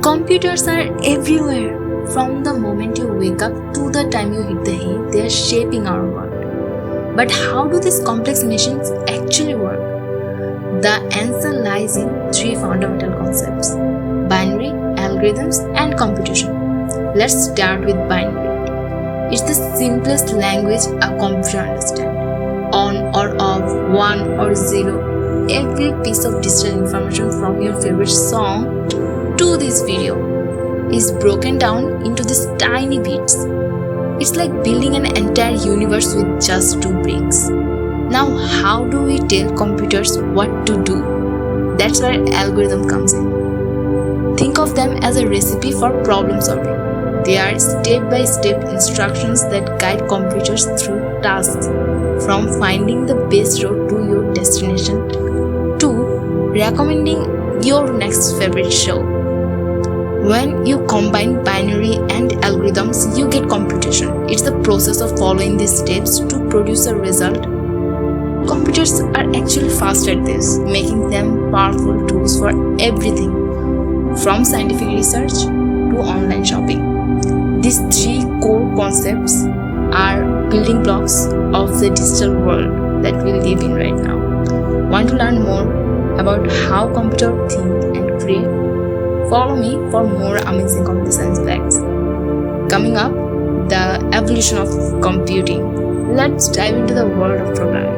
Computers are everywhere. From the moment you wake up to the time you hit the hay, they are shaping our world. But how do these complex machines actually work? The answer lies in three fundamental concepts: binary, algorithms, and computation. Let's start with binary. It's the simplest language a computer understands. On or off, 1 or 0. Every piece of digital information from your favorite song to this video is broken down into these tiny bits. It's like building an entire universe with just 2 bricks. Now, how do we tell computers what to do? That's where algorithm comes in. Think of them as a recipe for problem solving. They are step-by-step instructions that guide computers through tasks, from finding the best road to your destination to recommending your next favorite show. When you combine binary and algorithms, you get computation. It's the process of following these steps to produce a result. Computers are actually fast at this, making them powerful tools for everything, from scientific research to online shopping. These 3 core concepts are building blocks of the digital world that we live in right now. Want to learn more about how computers think and create? Follow me for more amazing computer science facts. Coming up, the evolution of computing. Let's dive into the world of programming.